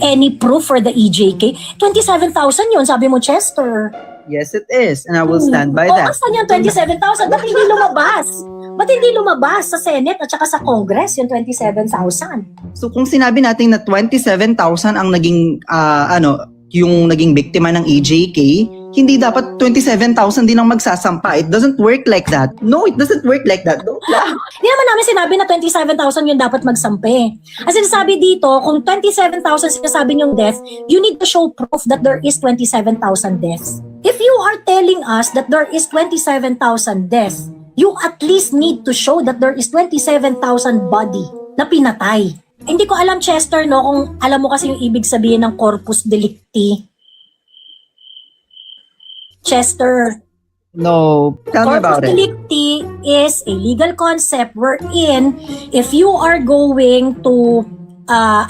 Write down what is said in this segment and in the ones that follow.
any proof for the EJK. 27,000 yun, sabi mo, Chester. Yes, it is. And I will stand by that. Asan yung 27,000? Ba't hindi lumabas? Ba't hindi lumabas sa Senate at saka sa Congress yung 27,000? So kung sinabi natin na 27,000 ang naging yung naging biktima ng EJK, hindi dapat 27,000 din ang magsasampa. It doesn't work like that. No, it doesn't work like that. Don't laugh. Hindi naman namin sinabi na 27,000 yung dapat magsampe. As sinasabi dito, kung 27,000 sinasabi niyong death, you need to show proof that there is 27,000 deaths. If you are telling us that there is 27,000 deaths, you at least need to show that there is 27,000 body na pinatay. Hindi ko alam, Chester, no, kung alam mo kasi yung ibig sabihin ng corpus delicti. Chester, No, tell me about corpus it. delicti is a legal concept wherein if you are going to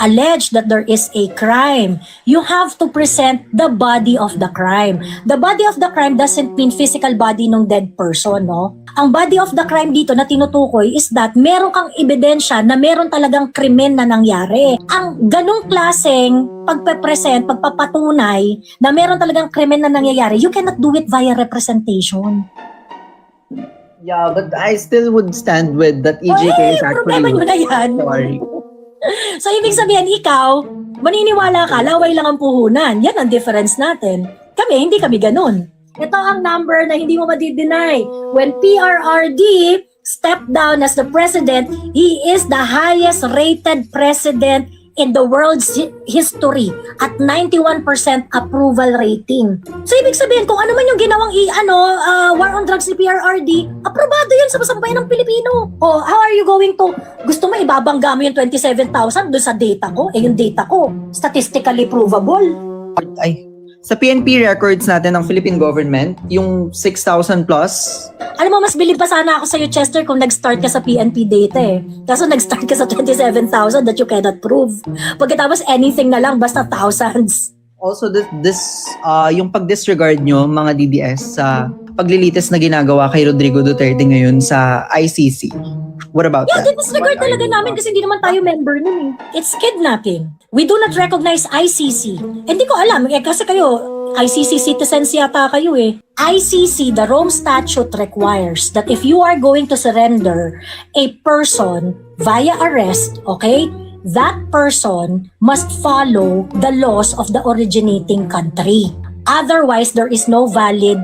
allege that there is a crime, you have to present the body of the crime. The body of the crime doesn't mean physical body ng dead person, no? Ang body of the crime dito na tinutukoy is that meron kang ebidensya na meron talagang krimen na nangyari. Ang ganong klaseng pagpe-present, pagpapatunay na meron talagang krimen na nangyayari, you cannot do it via representation. Yeah, but I still would stand with that EJK is actually... Problema nyo na yan. Sorry. So, ibig sabihin, ikaw, maniniwala ka, laway lang ang puhunan. Yan ang difference natin. Kami, hindi kami ganun. Ito ang number na hindi mo madi-deny. When PRRD stepped down as the president, he is the highest rated president in the world's history at 91% approval rating. So, ibig sabihin, kung ano man yung ginawang war on drugs ni PRRD, aprobado yun sa masambayan ng Pilipino. Oh, how are you going to, gusto mo ibabangga mo yung 27,000 doon sa data ko? Yung data ko, statistically provable. Ay, sa PNP records natin ng Philippine government, yung 6,000 plus, Alam mo, mas bilib pa sana ako sa'yo, Chester, kung nag-start ka sa PNP data eh. Kaso nag-start ka sa 27,000 that you cannot prove. Pagkatapos anything na lang, basta thousands. also yung pag-disregard nyo, mga DDS, sa paglilitis na ginagawa kay Rodrigo Duterte ngayon sa ICC. What about Yeah, that? disregard talaga namin kasi hindi naman tayo member nun eh. It's kidnapping. We do not recognize ICC. Hindi ko alam, kasi kayo, ICC citizens yata kayo eh. ICC, the Rome Statute requires that if you are going to surrender a person via arrest, okay, that person must follow the laws of the originating country. Otherwise, there is no valid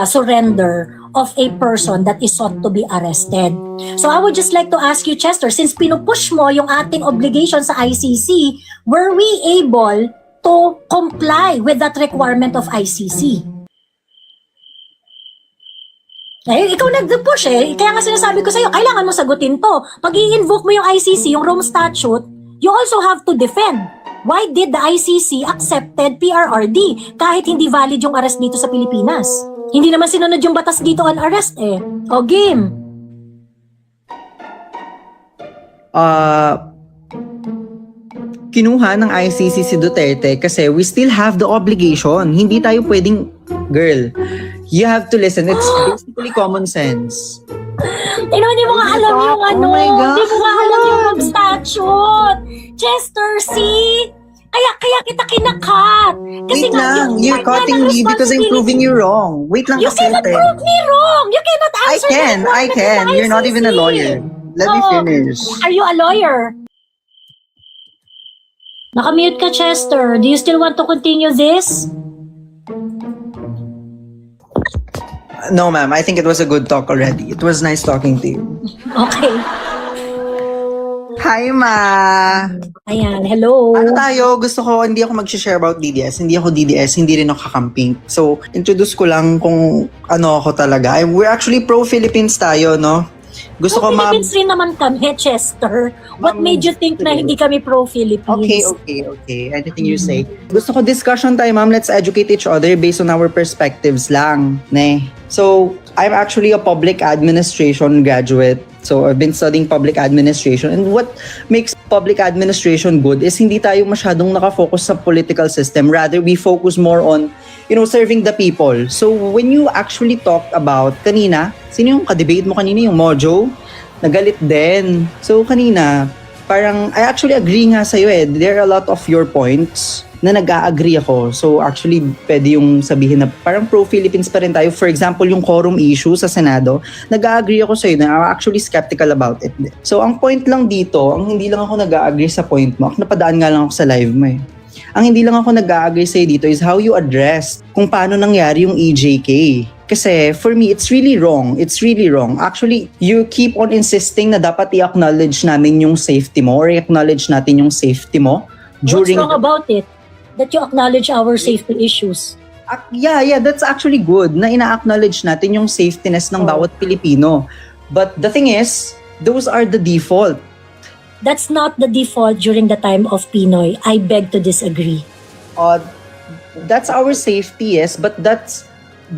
surrender of a person that is sought to be arrested. So I would just like to ask you, Chester, since pinupush mo yung ating obligation sa ICC, were we able to comply with that requirement of ICC? Eh, ikaw nag-push eh. Kaya nga sinasabi ko sa'yo, kailangan mo sagutin to. Pag i-invoke mo yung ICC, yung Rome Statute, you also have to defend. Why did the ICC accepted PRRD kahit hindi valid yung arrest dito sa Pilipinas? Hindi naman sinunod yung batas dito on arrest eh. O game. Kinuha ng ICC si Duterte kasi we still have the obligation. Hindi tayo pwedeng, girl, you have to listen. It's basically common sense. Hindi mo nga alam yung Oh my God. Hindi mo nga alam yung statute. Chester, see? Kaya kita kinakat. Kasi Wait lang, you're cutting me because I'm proving you wrong. Wait lang You kasi. cannot prove me wrong. You cannot I answer can. You're not even a lawyer. Let me finish. Are you a lawyer? Nakamute ka, Chester. Do you still want to continue this? No, ma'am. I think it was a good talk already. It was nice talking to you. Okay. Hi, ma! Ayan, hello. Ano tayo? Gusto ko, hindi ako mag-share about DDS. Hindi ako DDS, hindi rin ako kakamping. So, introduce ko lang kung ano ako talaga. We're actually pro-Philippines tayo, no? Gusto ko, ma'am... Philippines rin naman kami, Chester. What Ma'am, made you think na hindi kami pro-Philippines? Okay. Anything you say. Gusto ko discussion tayo, ma'am. Let's educate each other based on our perspectives lang. Ne? So, I'm actually a public administration graduate. So, I've been studying public administration. And what makes public administration good is hindi tayo masyadong nakafocus sa political system. Rather, we focus more on, serving the people. So, when you actually talk about, kanina, sino yung kadebate mo kanina? Yung Mojo? Nagalit din. So, kanina, parang, I actually agree nga sa'yo eh. There are a lot of your points na nag-a-agree ako. So actually, pwede yung sabihin na parang pro-Philippines pa rin tayo. For example, yung quorum issue sa Senado, nag-a-agree ako sa'yo na I'm actually skeptical about it. So ang point lang dito, ang hindi lang ako nag-a-agree sa point mo, napadaan nga lang ako sa live mo eh. Ang hindi lang ako nag-a-agree sa'yo dito is how you address kung paano nangyari yung EJK. Kasi for me, it's really wrong. It's really wrong. Actually, you keep on insisting na dapat i-acknowledge namin yung safety mo or i-acknowledge natin yung safety mo during... What's wrong about it? That you acknowledge our safety issues. Yeah, that's actually good na ina-acknowledge natin yung safetyness ng bawat Pilipino. But the thing is, those are the default. That's not the default during the time of Pinoy. I beg to disagree. That's our safety, yes, but that's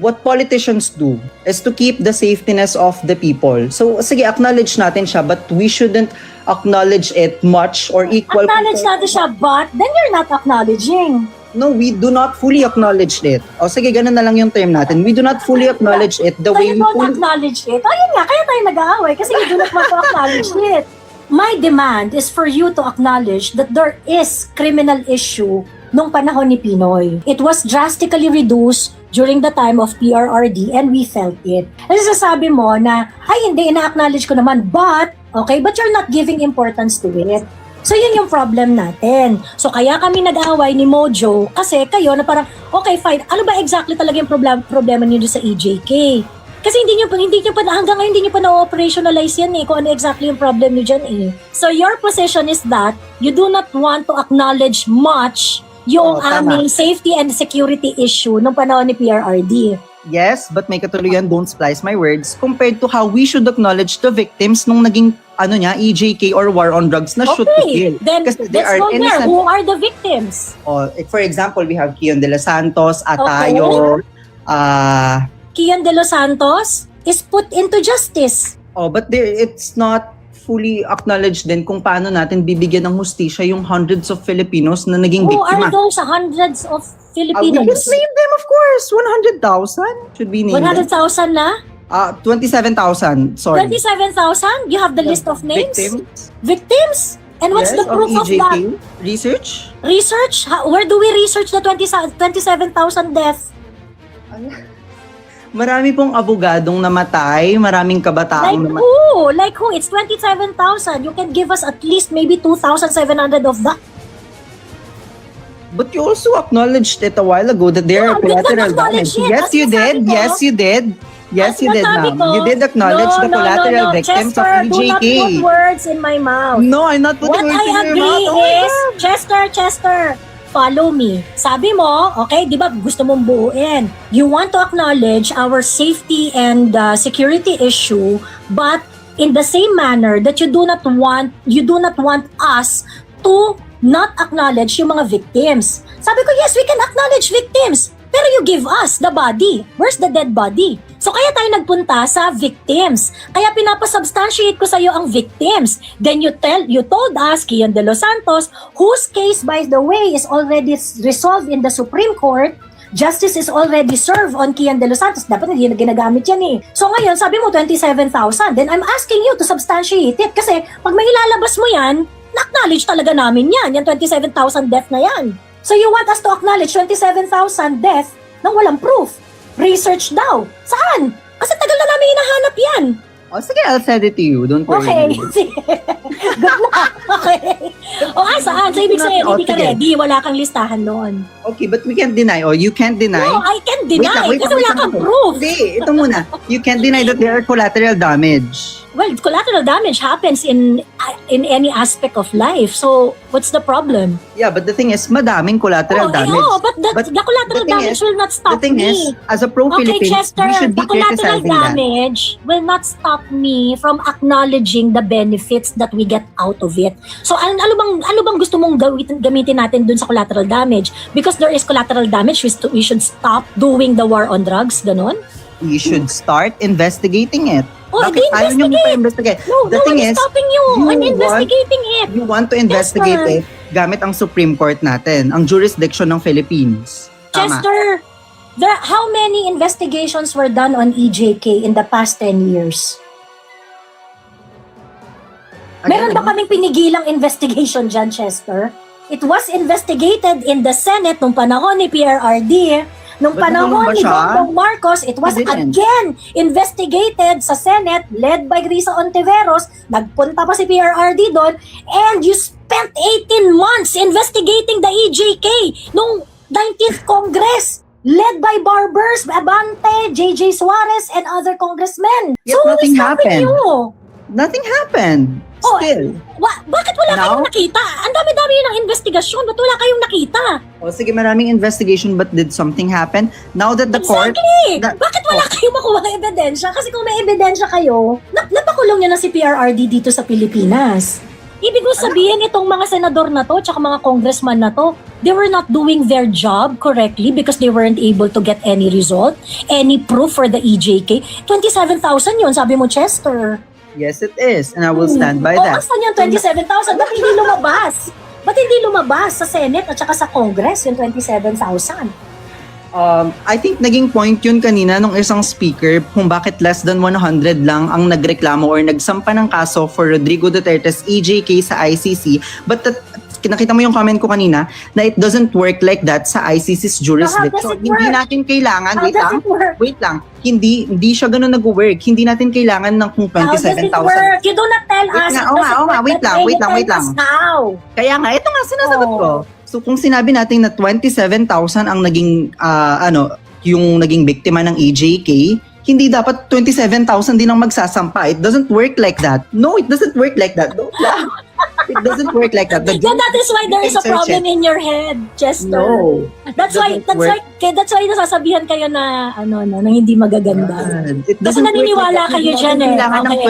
what politicians do is to keep the safetyness of the people. So, sige, acknowledge natin siya, but we shouldn't acknowledge it much or equal. Acknowledge natin siya, but then you're not acknowledging. No, we do not fully acknowledge it. O sige, ganun na lang yung term natin. We do not fully acknowledge it the So way you don't acknowledge it? Ayun nga, kaya tayo nag-aaway kasi you do not want to acknowledge it. My demand is for you to acknowledge that there is criminal issue nung panahon ni Pinoy. It was drastically reduced during the time of PRRD and we felt it. Kasi sasabi mo na, ay hindi, ina-acknowledge ko naman, but you're not giving importance to it. So yun yung problem natin. So kaya kami nag-away ni Mojo kasi kayo na parang, okay fine, ano ba exactly talaga yung problema niyo sa EJK? Kasi hindi nyo pa, hanggang ngayon hindi nyo pa na-operationalize yan eh, kung ano exactly yung problem nyo dyan eh. So your position is that you do not want to acknowledge much yung aming safety and security issue nung panahon ni PRRD. Yes, but may katuluyan, don't splice my words, compared to how we should acknowledge the victims nung naging, EJK or war on drugs na shoot to kill. Then Kasi they let's are go there. innocent. Who are the victims? For example, we have Kion de los Santos, Atayo, Kian de los Santos is put into justice. but it's not fully acknowledged din kung paano natin bibigyan ng hustisya yung hundreds of Filipinos na naging Who biktima. are those hundreds of We can Filipinos? name them, of course. 100,000 should be named. 100,000 na? 27,000, sorry. 27,000? You have the list of names? Victims? And what's Yes, the proof of EJK. that? Research? Research? Where do we research the 27,000 deaths? Marami pong abogadong namatay, maraming kabataang Like namatay. who? Like who? It's 27,000. You can give us at least maybe 2,700 of that. But you also acknowledged it a while ago that there are No, I did not collateral acknowledge damage. it. Yes, As you did. sinabi ko- Yes, you did. Yes, you did, Sinasabi ma'am. ko, You did acknowledge the collateral victims Chester, of do not EJK. put words in my mouth. No, I'm not putting What words I in your agree mouth. Oh my is, God. Chester, follow me. Sabi mo, okay, di ba gusto mong buuin. You want to acknowledge our safety and security issue, but in the same manner that you do not want us to not acknowledge yung mga victims. Sabi ko, yes, we can acknowledge victims. Pero you give us the body. Where's the dead body? So kaya tayo nagpunta sa victims. Kaya pinapasubstantiate ko sa iyo ang victims. Then you told us, Kian de los Santos, whose case by the way is already resolved in the Supreme Court, justice is already served on Kian de los Santos. Dapat hindi na ginagamit yan eh. So ngayon, sabi mo 27,000. Then I'm asking you to substantiate it. Kasi pag may ilalabas mo yan, na-acknowledge talaga namin yan. Yan 27,000 death na yan. So you want us to acknowledge 27,000 death nang walang proof. Research daw. Saan? Kasi tagal na namin hinahanap yan. Oh, sige, I'll send it to you. Don't worry. Okay. Sige. Good luck. Okay. Saan? So ibig sabihin, hindi ka Sige. ready. Wala kang listahan noon. Okay, but we can't deny. You can't deny. No, I can deny. Kasi wala kang proof. Hindi, ito muna. You can't deny that there are collateral damage. Well, collateral damage happens in any aspect of life. So, what's the problem? Yeah, but the thing is, madaming collateral damage. But the collateral the thing damage is- will not stop The thing me. is, as a Okay, pro-Philippines, Chester, we should be the collateral criticizing that. damage will not stop me from acknowledging the benefits that we get out of it. So, ano bang gusto mong gamitin natin dun sa collateral damage? Because there is collateral damage, we should stop doing the war on drugs, ganon? We should start investigating it. Oh, Bakit ayaw niyo mo pa investigate? No, The no thing one is is, stopping you. you I'm want- investigating it. You want to investigate Chester. it gamit ang Supreme Court natin, ang jurisdiction ng Philippines. Tama. Chester, how many investigations were done on EJK in the past 10 years? Meron ba kaming pinigilang investigation dyan, Chester? It was investigated in the Senate nung panahon ni PRRD. Nung Ba't panahon naman ba ni siya? Bongbong Marcos, it was He didn't. again investigated sa Senate led by Risa Ontiveros. Nagpunta pa si PRRD doon. And you spent 18 months investigating the EJK nung 19th Congress. Led by Barbers, Abante, JJ Suarez, and other congressmen. Yet so, nothing what's stopping happened. you? Nothing happened. Oh, Still. Bakit wala Now? kayong nakita? Ang dami-dami yun ng investigasyon. Ba't wala kayong nakita? O sige, maraming investigation but did something happen? Now that the court... Exactly! that- Bakit wala kayong makuha ng ebidensya? Kasi kung may ebidensya kayo, napakulong nyo na si PRRD dito sa Pilipinas. Ibig ko sabihin, itong mga senador na to, tsaka mga congressman na to, they were not doing their job correctly because they weren't able to get any result, any proof for the EJK. 27,000 yun, sabi mo, Chester. Yes, it is. And I will stand by O, that. asan yung 27,000? Ba't hindi lumabas? Ba't hindi lumabas sa Senate at saka sa Congress yung 27,000? I think naging point yun kanina nung isang speaker kung bakit less than 100 lang ang nagreklamo or nagsampa ng kaso for Rodrigo Duterte's EJK sa ICC. But nakita mo yung comment ko kanina na it doesn't work like that sa ICC's jurisdiction. How does it Hindi work? natin kailangan, How does it work? wait lang, hindi siya ganun nag-work. Hindi natin kailangan ng kung How does it 27,000. work? You do not tell Wait us. nga, It oo nga, doesn't oo nga, work wait that lang, way. wait You lang, tell wait lang. us how? Kaya nga, ito nga sinasagot Oh. ko. So kung sinabi natin na 27,000 ang naging yung naging biktima ng EJK, hindi dapat 27,000 din ang magsasampa. It doesn't work like that. No, it doesn't work like that. No, it doesn't work like that. Yeah, that is why there is a You can search problem in your head, Chester. No. That's why doesn't work. that's why nasasabihan kayo na na hindi magaganda. It Kasi doesn't work naniniwala like that. kayo Hindi dyan natin eh. kailangan ng Okay.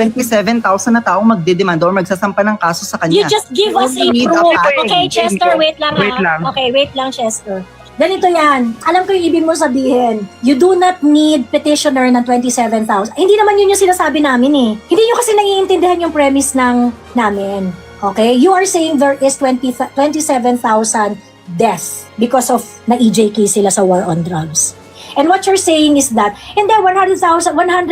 27,000 na taong magdedemanda or magsasampa ng kaso sa kanya. You just give us a We need a proof. fact. Okay, Chester, wait lang Wait lang. Okay, wait lang, Chester. Ganito yan. Alam ko yung ibig mo sabihin. You do not need petitioner ng 27,000. Hindi naman yun yung sinasabi namin eh. Hindi nyo kasi naiintindihan yung premise namin. Okay? You are saying there is 27,000 deaths because of na-EJK sila sa war on drugs. And what you're saying is that, hindi, 100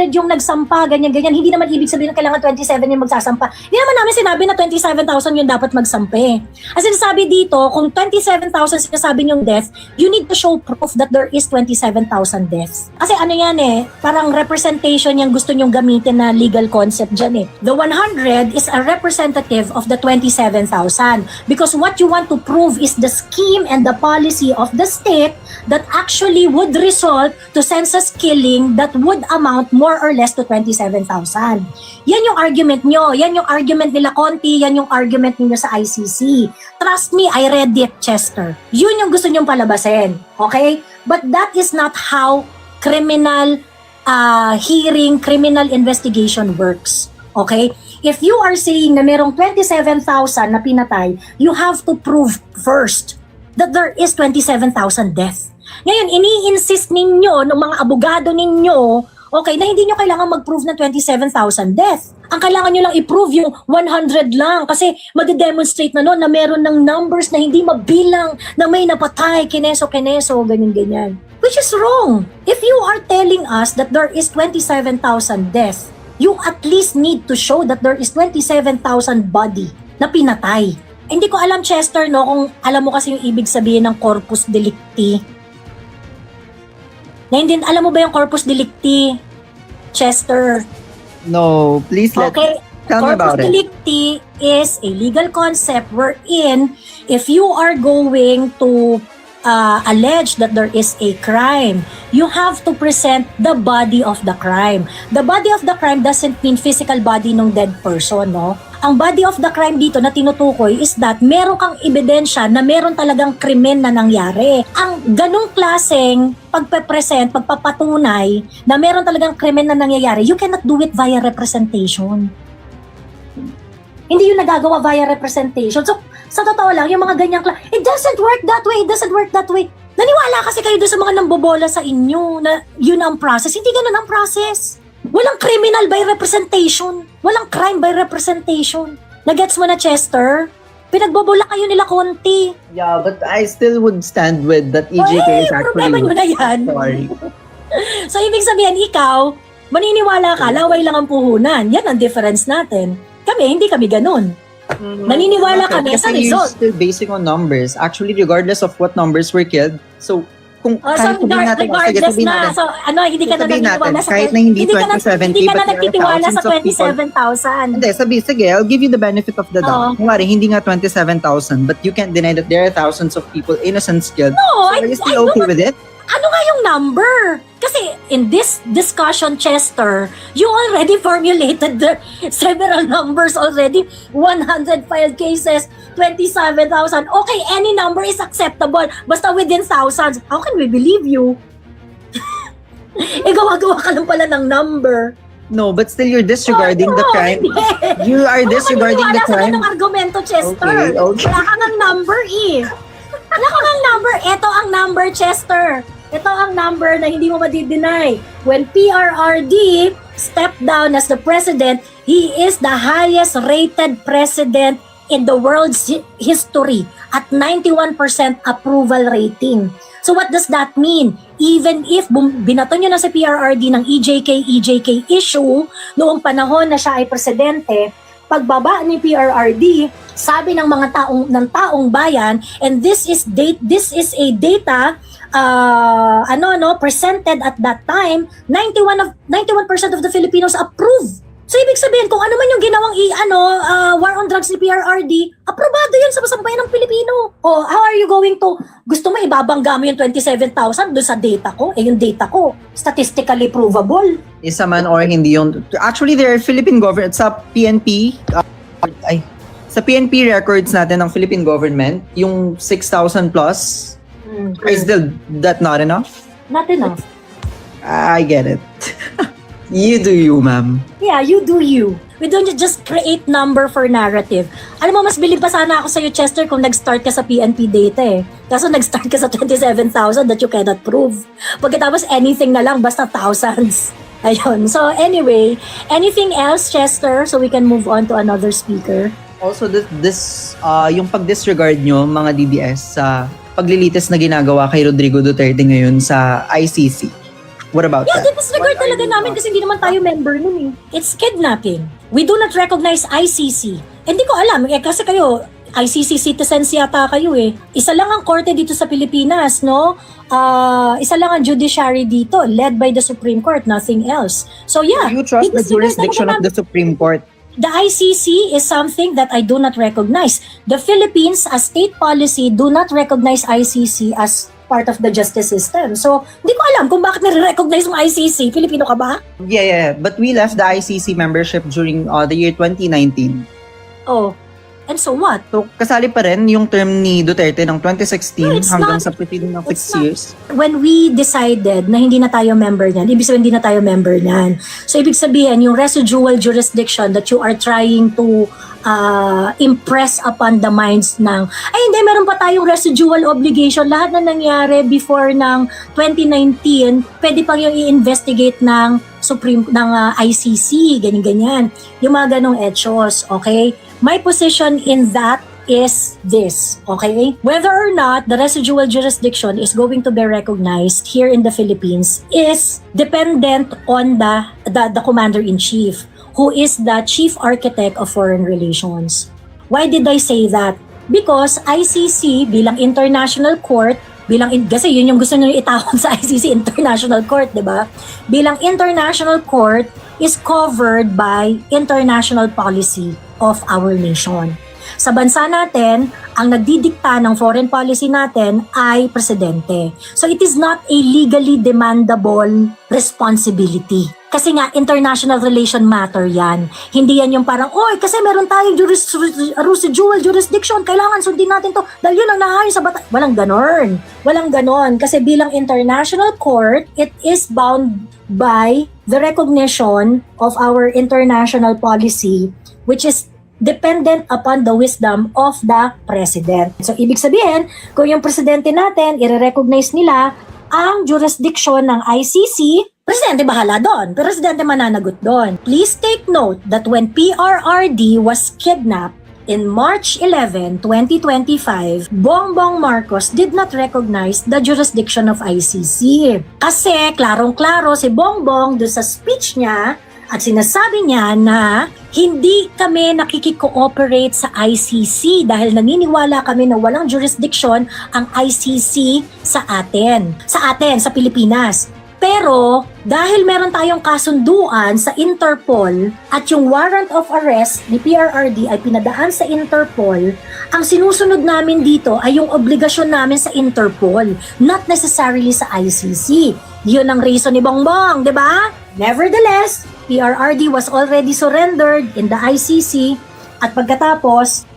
yung nagsampa, ganyan-ganyan. Hindi naman ibig sabihin na kailangan 27 yung magsasampa. Hindi naman namin sinabi na 27,000 yung dapat magsampi. As sinasabi dito, kung 27,000 sinasabi yung death, you need to show proof that there is 27,000 deaths. Kasi ano yan eh, parang representation yung gusto nyong gamitin na legal concept dyan eh. The 100 is a representative of the 27,000 because what you want to prove is the scheme and the policy of the state that actually would result to census killing that would amount more or less to 27,000. Yan yung argument nyo. Yan yung argument nila Conti. Yan yung argument ninyo sa ICC. Trust me, I read it, Chester. Yun yung gusto nyong palabasin. Okay? But that is not how criminal hearing, criminal investigation works. Okay? If you are saying na merong 27,000 na pinatay, you have to prove first that there is 27,000 deaths. Ngayon, ini-insist ninyo ng mga abogado ninyo, okay, na hindi nyo kailangan mag-prove ng 27,000 deaths. Ang kailangan nyo lang i-prove yung 100 lang kasi madidemonstrate na na meron ng numbers na hindi mabilang na may napatay, kineso, ganyan-ganyan. Which is wrong. If you are telling us that there is 27,000 deaths, you at least need to show that there is 27,000 body na pinatay. Hindi ko alam, Chester, no, kung alam mo kasi yung ibig sabihin ng corpus delicti. Alam mo ba yung corpus delicti, Chester? No, please tell me about Corpus it. delicti is a legal concept wherein if you are going to allege that there is a crime, you have to present the body of the crime. The body of the crime doesn't mean physical body ng dead person, no? Ang body of the crime dito na tinutukoy is that meron kang ebidensya na meron talagang krimen na nangyari. Ang ganong klaseng pagpapatunay na meron talagang krimen na nangyayari, you cannot do it via representation. Hindi yun nagagawa via representation. So, sa totoo lang, yung mga ganyang it doesn't work that way, it doesn't work that way. Naniwala kasi kayo doon sa mga nambobola sa inyo na yun ang process. Hindi ganun ang process. Walang criminal by representation. Walang crime by representation. Nagets mo na, Chester? Pinagbobola kayo nila Conti. Yeah, but I still would stand with that EJK is problema actually... nyo na yan. Sorry. So, ibig sabihin, ikaw, maniniwala ka, laway lang ang puhunan. Yan ang difference natin. Kami, hindi kami ganun. Naniniwala kami sa Kasi you're result. still basing on numbers. Actually, regardless of what numbers were killed, so kung So, kahit sabihin natin, sige, regardless sabihin na. natin, So, hindi ka na sabihin naniniwala natin, sa kahit na hindi ka na, 2070, hindi ka na but there are nagtitiwala sa thousands of people. 27,000. Hindi, sige, I'll give you the benefit of the doubt. Oo. Kunwari, hindi nga 27,000, but you can't deny that there are thousands of people, innocent killed. No, So, are you still okay with it? Ano nga yung number? Kasi in this discussion, Chester, you already formulated the several numbers already. 100 filed cases, 27,000. Okay, any number is acceptable. Basta within thousands. How can we believe you? Gawa-gawa ka lang pala ng number. No, but still you're disregarding the crime. You are disregarding the Wala crime. sa argumento, Chester. Okay. Wala ka ng number Wala ka ng number. Ito ang number, Chester. Ito ang number na hindi mo madi-deny. When PRRD stepped down as the president, he is the highest rated president in the world's history at 91% approval rating. So what does that mean? Even if binato nyo na sa PRRD ng EJK issue noong panahon na siya ay presidente, pagbaba ni PRRD, sabi ng mga taong bayan, and this is a data presented at that time, 91% of the Filipinos approve. So ibig sabihin, kung ano man yung ginawang war on drugs ni PRRD, aprobado yun sa sambayan ng Pilipino. Oh, how are you going to, gusto mo ibabangga mo yung 27,000 doon sa data ko? Yung data ko, statistically provable. Isa man or hindi yung... Actually, there are Philippine government, sa PNP, sa PNP records natin ng Philippine government, yung 6,000 plus, is still that not enough? Not enough. I get it. You do you, ma'am. Yeah, you do you. We don't just create number for narrative. Alam mo, mas bilib pa sana ako sa'yo, Chester, kung nag-start ka sa PNP data eh. Kaso nag-start ka sa 27,000 that you cannot prove. Pagkatapos anything na lang, basta thousands. Ayun. So anyway, anything else, Chester, so we can move on to another speaker? Also, yung pag-disregard nyo, mga DDS, sa paglilitis na ginagawa kay Rodrigo Duterte ngayon sa ICC. What about that? Disregard talaga namin kasi hindi naman tayo member nun eh. It's kidnapping. We do not recognize ICC. Hindi ko alam, kasi kayo, ICC citizens yata kayo eh. Isa lang ang korte dito sa Pilipinas, no? Isa lang ang judiciary dito, led by the Supreme Court, nothing else. So yeah. Do you trust the jurisdiction of the Supreme Court? The ICC is something that I do not recognize. The Philippines, as state policy, do not recognize ICC as part of the justice system. So, hindi ko alam kung bakit nire-recognize ng ICC. Filipino ka ba? Yeah. But we left the ICC membership during the year 2019. Oh. And so what? So, kasali pa rin yung term ni Duterte ng 2016 No, it's hanggang not. sa preceding ng 6 It's not. years. When we decided na hindi na tayo member niyan, ibig sabihin hindi na tayo member niyan. So, ibig sabihin, yung residual jurisdiction that you are trying to impress upon the minds ng, ay hindi, meron pa tayong residual obligation. Lahat na nangyari before ng 2019, pwede pang yung i-investigate ng ICC, ganyan-ganyan. Yung mga ganong hechos, okay? My position in that is this, okay? Whether or not the residual jurisdiction is going to be recognized here in the Philippines is dependent on the commander-in-chief, who is the chief architect of foreign relations. Why did I say that? Because ICC bilang international court, kasi yun yung gusto nyo itawag sa ICC International Court, di ba? Bilang international court is covered by international policy of our nation. Sa bansa natin, ang nagdidikta ng foreign policy natin ay presidente. So it is not a legally demandable responsibility. Kasi nga, international relation matter yan. Hindi yan yung parang, oy, kasi meron tayong residual jurisdiction, kailangan sundin natin to dahil yun ang nahayon sa bata. Walang ganon. Walang ganon. Kasi bilang international court, it is bound by the recognition of our international policy, which is dependent upon the wisdom of the president. So, ibig sabihin, kung yung presidente natin, i-recognize nila ang jurisdiction ng ICC, presidente bahala doon. Presidente mananagot doon. Please take note that when PRRD was kidnapped in March 11, 2025, Bongbong Marcos did not recognize the jurisdiction of ICC. Kasi, klarong-klaro si Bongbong doon sa speech niya, At sinasabi niya na hindi kami nakikikooperate sa ICC dahil naniniwala kami na walang jurisdiction ang ICC sa atin, sa Pilipinas. Pero dahil meron tayong kasunduan sa Interpol at yung warrant of arrest ni PRRD ay pinadaan sa Interpol, ang sinusunod namin dito ay yung obligasyon namin sa Interpol, not necessarily sa ICC. Yun ang reason ni Bongbong, di ba? Nevertheless, PRRD was already surrendered in the ICC at pagkatapos,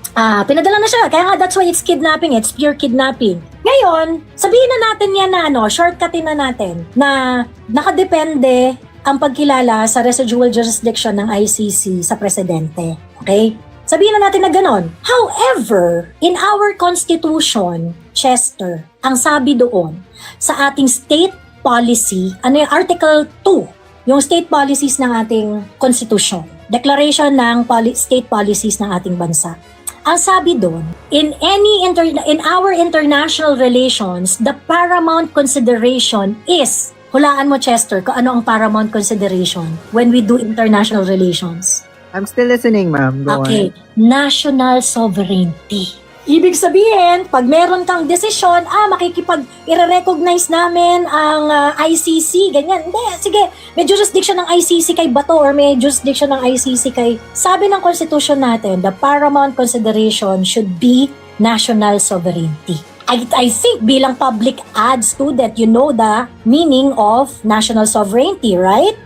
pinadala na siya. Kaya nga, that's why it's kidnapping. It's pure kidnapping. Ngayon, sabihin na natin yan na shortcutin na natin na nakadepende ang pagkilala sa residual jurisdiction ng ICC sa presidente. Okay? Sabihin na natin na ganon. However, in our Constitution, Chester, ang sabi doon, sa ating state policy, Article 2, yung state policies ng ating Constitution, Declaration ng state policies ng ating bansa. Ang sabi doon, in our international relations, the paramount consideration is, hulaan mo Chester, kung ano ang paramount consideration when we do international relations. I'm still listening, ma'am. Go Okay, on. national sovereignty. Ibig sabihin, pag meron kang desisyon, i-recognize namin ang ICC, ganyan. Hindi, sige, may jurisdiction ng ICC kay Bato or may jurisdiction ng ICC kay... Sabi ng Constitution natin, the paramount consideration should be national sovereignty. I think bilang public ad student, you know the meaning of national sovereignty, right?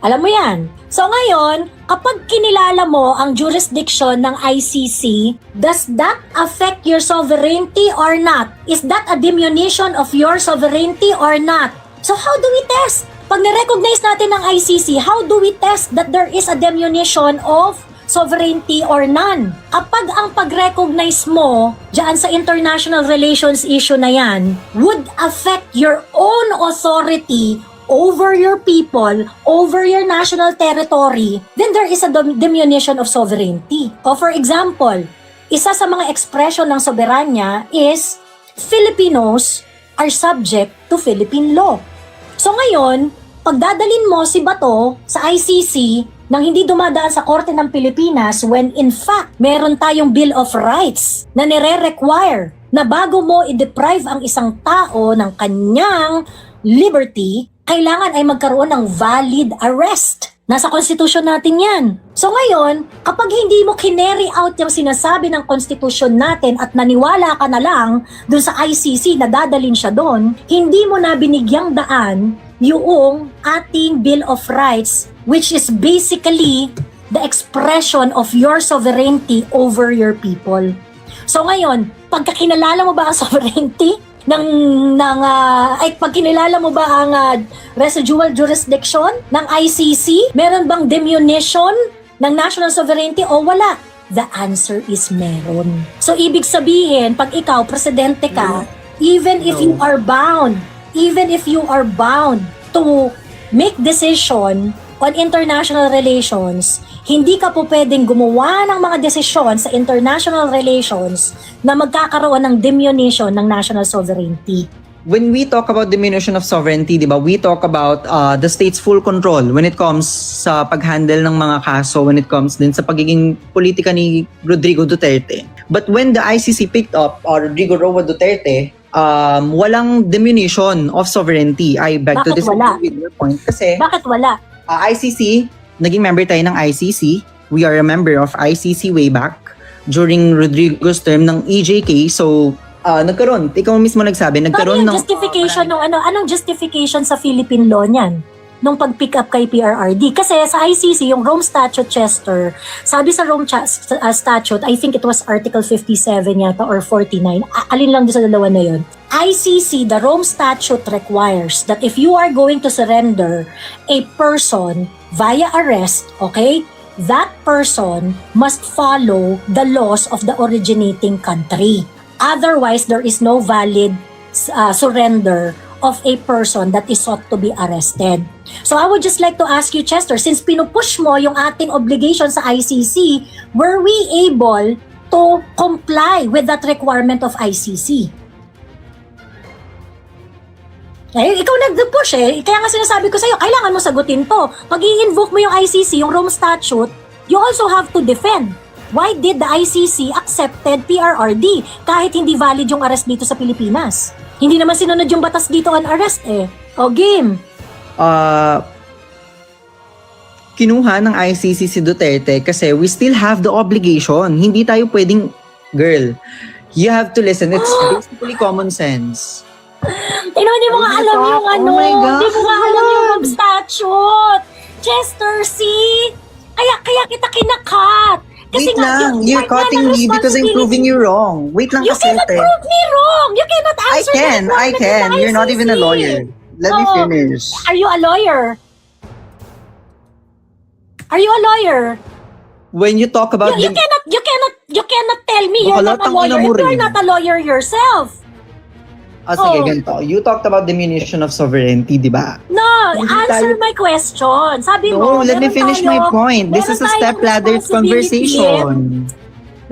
Alam mo yan. So ngayon, kapag kinilala mo ang jurisdiction ng ICC, does that affect your sovereignty or not? Is that a diminution of your sovereignty or not? So how do we test? Pag na-recognize natin ng ICC, how do we test that there is a diminution of sovereignty or none? Kapag ang pag-recognize mo dyan sa international relations issue na yan would affect your own authority over your people, over your national territory, then there is a diminution of sovereignty. O for example, isa sa mga expression ng soberanya is Filipinos are subject to Philippine law. So ngayon, pagdadalin mo si Bato sa ICC nang hindi dumadaan sa Korte ng Pilipinas when in fact meron tayong Bill of Rights na nire-require na bago mo i-deprive ang isang tao ng kanyang liberty, kailangan ay magkaroon ng valid arrest. Nasa konstitusyon natin yan. So ngayon, kapag hindi mo kinary out yung sinasabi ng konstitusyon natin at naniwala ka na lang dun sa ICC na dadalin siya doon, hindi mo na binigyang daan yung ating Bill of Rights, which is basically the expression of your sovereignty over your people. So ngayon, pagkakinalala mo ba ang sovereignty? Pag kinilala mo ba ang residual jurisdiction ng ICC? Meron bang diminution ng national sovereignty o wala? The answer is meron. So ibig sabihin, pag ikaw presidente ka, even if you are bound to make decision on international relations, hindi ka po pwedeng gumawa ng mga desisyon sa international relations na magkakaroon ng diminution ng national sovereignty. When we talk about diminution of sovereignty, di ba, we talk about the state's full control when it comes sa pag-handle ng mga kaso, when it comes din sa pagiging politika ni Rodrigo Duterte. But when the ICC picked up Rodrigo Roa Duterte, walang diminution of sovereignty. I beg to Bakit disagree wala? with your point. Kasi Bakit wala? ICC, naging member tayo ng ICC. We are a member of ICC way back during Rodrigo's term ng EJK. So, nagkaroon, ikaw mismo nagsabi, nagkaroon Ano yung ng... justification anong justification sa Philippine law niyan? Nung pag-pick up kay PRRD. Kasi sa ICC, yung Rome Statute, Chester, sabi sa Rome Statute, I think it was Article 57 yata or 49, alin lang doon sa dalawa na yun. ICC, the Rome Statute requires that if you are going to surrender a person via arrest, okay, that person must follow the laws of the originating country. Otherwise, there is no valid surrender of a person that is sought to be arrested. So I would just like to ask you, Chester, since pinupush mo yung ating obligation sa ICC, were we able to comply with that requirement of ICC? Ikaw nag-push Kaya nga sinasabi ko sa'yo, kailangan mo sagutin to. Pag i-invoke mo yung ICC, yung Rome Statute, you also have to defend. Why did the ICC accepted PRRD kahit hindi valid yung arrest dito sa Pilipinas? Hindi naman sinunod yung batas dito on arrest O game. Kinuha ng ICC si Duterte kasi we still have the obligation. Hindi tayo pwedeng, girl, you have to listen. It's basically common sense. Hindi mo nga alam yung Oh my God. Hindi mo nga alam yung Rome Statute. Chester, see? Kaya kita kinakat. Kasi Wait lang, you're cutting me because I'm proving you wrong. Wait lang You kasi. cannot prove me wrong. You cannot I answer can. You're not even a lawyer. Let me finish. Are you a lawyer? Are you a lawyer? When you talk about You cannot tell me you're not a Halatang lawyer ina mo if you're rin. not a lawyer yourself. sige, Oh. ganito. You talked about diminution of sovereignty, di ba? No, Hindi answer tayo- my question. Sabi No, mo, let me finish my point. This meron is a tayong step-ladder responsibility. conversation.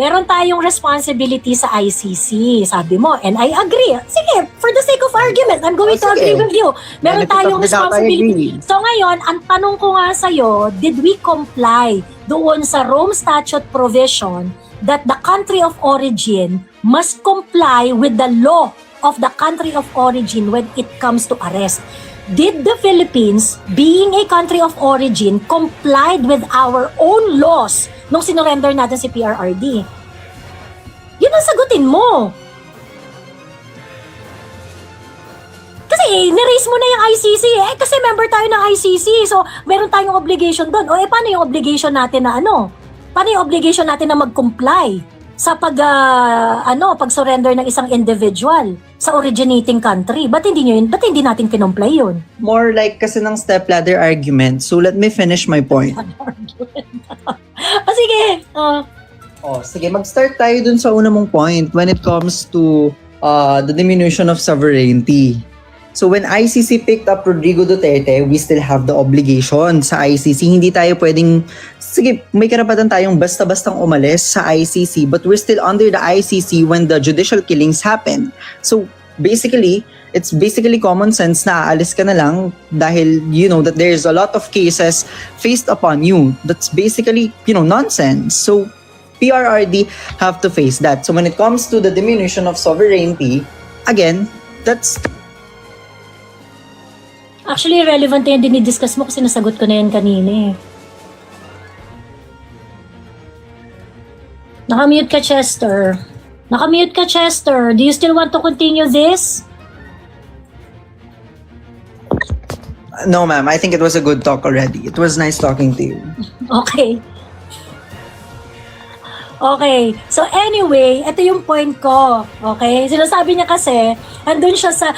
Meron tayong responsibility sa ICC, sabi mo, and I agree. Sige, for the sake of argument, I'm going to sige. agree with you. Meron Benefit of tayong the doubt, I responsibility. agree. So ngayon, ang tanong ko nga sa'yo, did we comply doon sa Rome Statute provision that the country of origin must comply with the law of the country of origin when it comes to arrest? Did the Philippines, being a country of origin, complied with our own laws nung sinurrender natin si PRRD? Yun ang sagutin mo. Kasi niraise mo na yung ICC kasi member tayo ng ICC, so meron tayong obligation doon. Paano yung obligation natin na Paano yung obligation natin na mag-comply sa pag-surrender ng isang individual sa originating country? Ba't hindi natin kinomply yun? More like kasi ng step-ladder argument. So let me finish my point. Sige. Sige, mag-start tayo dun sa una mong point when it comes to the diminution of sovereignty. So when ICC picked up Rodrigo Duterte, we still have the obligation sa ICC. Hindi tayo pwedeng, sige, may karapatan tayong basta-bastang umalis sa ICC, but we're still under the ICC when the judicial killings happen. So basically, it's basically common sense na aalis ka na lang dahil you know that there's a lot of cases faced upon you. That's basically, nonsense. So PRRD have to face that. So when it comes to the diminution of sovereignty, again, that's Actually, relevant na yung dinidiscuss mo kasi nasagot ko na yan kanina Nakamute ka, Chester. Nakamute ka, Chester. Do you still want to continue this? no, ma'am. I think it was a good talk already. It was nice talking to you. Okay. Okay. So anyway, ito yung point ko. Okay? Sinasabi niya kasi, andun siya sa,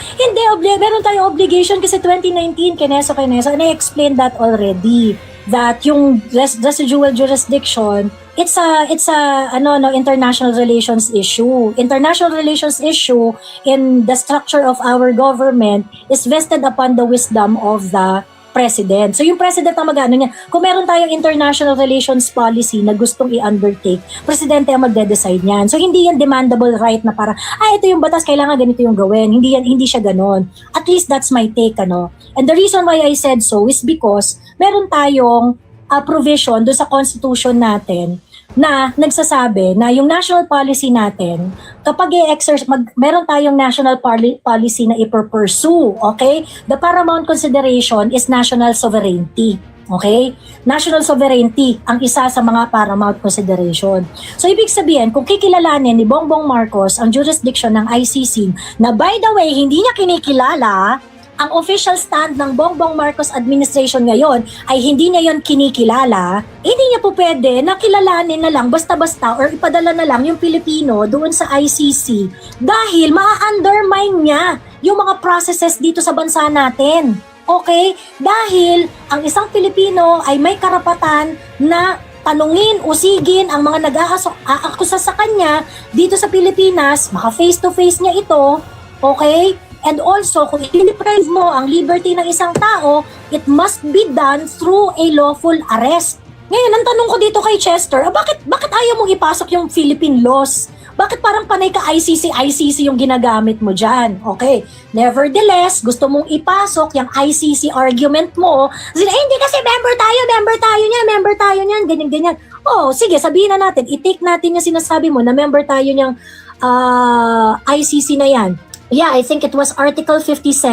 meron tayong obligation kasi 2019, Keneso. And I explained that already. That yung residual jurisdiction, it's a international relations issue. International relations issue in the structure of our government is vested upon the wisdom of the president. So yung president ang mag-ano niya, kung meron tayong international relations policy na gustong i-undertake, presidente ang magde-decide niyan. So hindi yan demandable right na parang, ito yung batas, kailangan ganito yung gawin. Hindi siya ganon. At least that's my take, And the reason why I said so is because meron tayong provision doon sa constitution natin na nagsasabi na yung national policy natin, kapag meron tayong national policy na ipursue, okay? The paramount consideration is national sovereignty. Okay? National sovereignty ang isa sa mga paramount consideration. So, ibig sabihin, kung kikilalanin ni Bongbong Marcos ang jurisdiction ng ICC, na by the way, hindi niya kinikilala, ang official stand ng Bongbong Marcos administration ngayon ay hindi niya yon kinikilala, hindi niya po pwede na kilalanin na lang basta-basta or ipadala na lang yung Pilipino doon sa ICC dahil ma-undermine niya yung mga processes dito sa bansa natin. Okay? Dahil ang isang Pilipino ay may karapatan na tanungin, usigin ang mga nag-aakusa sa kanya dito sa Pilipinas, maka face-to-face niya ito, okay? And also, kung i-deprive mo ang liberty ng isang tao, it must be done through a lawful arrest. Ngayon, ang tanong ko dito kay Chester, bakit ayaw mong ipasok yung Philippine laws Bakit parang panay ka ICC yung ginagamit mo dyan? Okay. Nevertheless, gusto mong ipasok yung ICC argument mo. Sila, hindi kasi member tayo niyan, ganyan. Oh, sige, sabihin na natin, i-take natin yung sinasabi mo na member tayo niyang ICC na yan. Yeah, I think it was Article 57.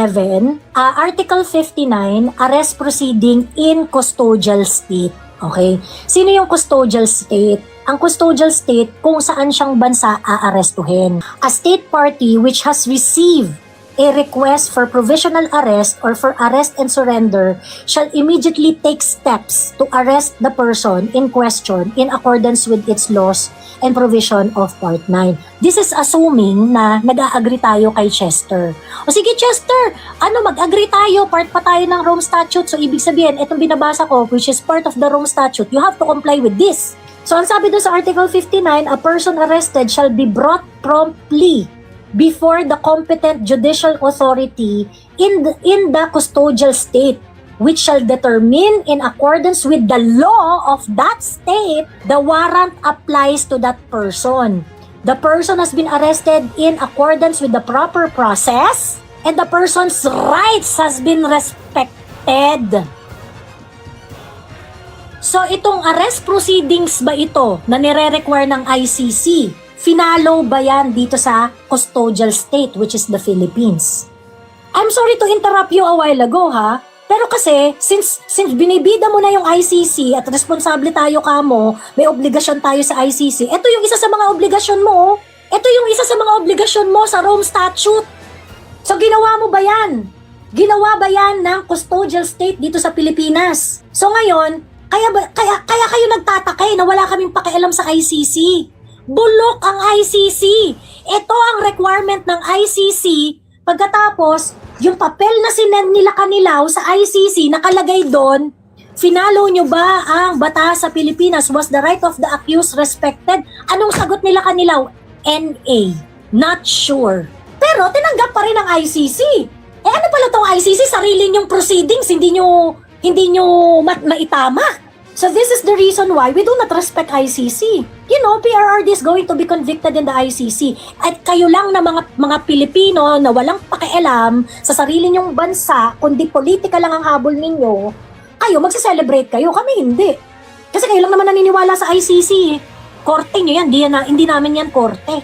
Article 59, arrest proceeding in custodial state. Okay? Sino yung custodial state? Ang custodial state, kung saan siyang bansa aarestuhin. A state party which has received a request for provisional arrest or for arrest and surrender shall immediately take steps to arrest the person in question in accordance with its laws and provision of Part 9. This is assuming na nag-a-agree tayo kay Chester. O sige Chester, mag-agree tayo, part pa tayo ng Rome Statute. So ibig sabihin, itong binabasa ko, which is part of the Rome Statute, you have to comply with this. So ang sabi doon sa Article 59, a person arrested shall be brought promptly before the competent judicial authority in the custodial state, which shall determine in accordance with the law of that state, the warrant applies to that person. The person has been arrested in accordance with the proper process, and the person's rights has been respected. So itong arrest proceedings ba ito na nire-require ng ICC? Finalo ba yan dito sa custodial state, which is the Philippines? I'm sorry to interrupt you a while ago, ha? Pero kasi, since binibida mo na yung ICC at responsable tayo kamo, may obligasyon tayo sa ICC, ito yung isa sa mga obligasyon mo, oh. Ito yung isa sa mga obligasyon mo sa Rome Statute. So ginawa mo ba yan? Ginawa ba yan ng custodial state dito sa Pilipinas? So ngayon, kaya kayo nagtatakay na wala kaming pakialam sa ICC. Bulok ang ICC. Ito ang requirement ng ICC. Pagkatapos, yung papel na sinend nila Kanilaw sa ICC, nakalagay doon, finalo nyo ba ang batas sa Pilipinas? Was the right of the accused respected? Anong sagot nila Kanilaw? NA. Not sure. Pero tinanggap pa rin ng ICC. Ano pala tong ICC? Sarili nyong proceedings, hindi nyo maitama. So this is the reason why we do not respect ICC. You know, PRRD is going to be convicted in the ICC. At kayo lang na mga Pilipino na walang pakialam sa sarili nyong bansa, kundi politika lang ang habol ninyo, kayo magse-celebrate kayo, kami hindi. Kasi kayo lang naman naniniwala sa ICC. Korte nyo yan, hindi namin yan korte.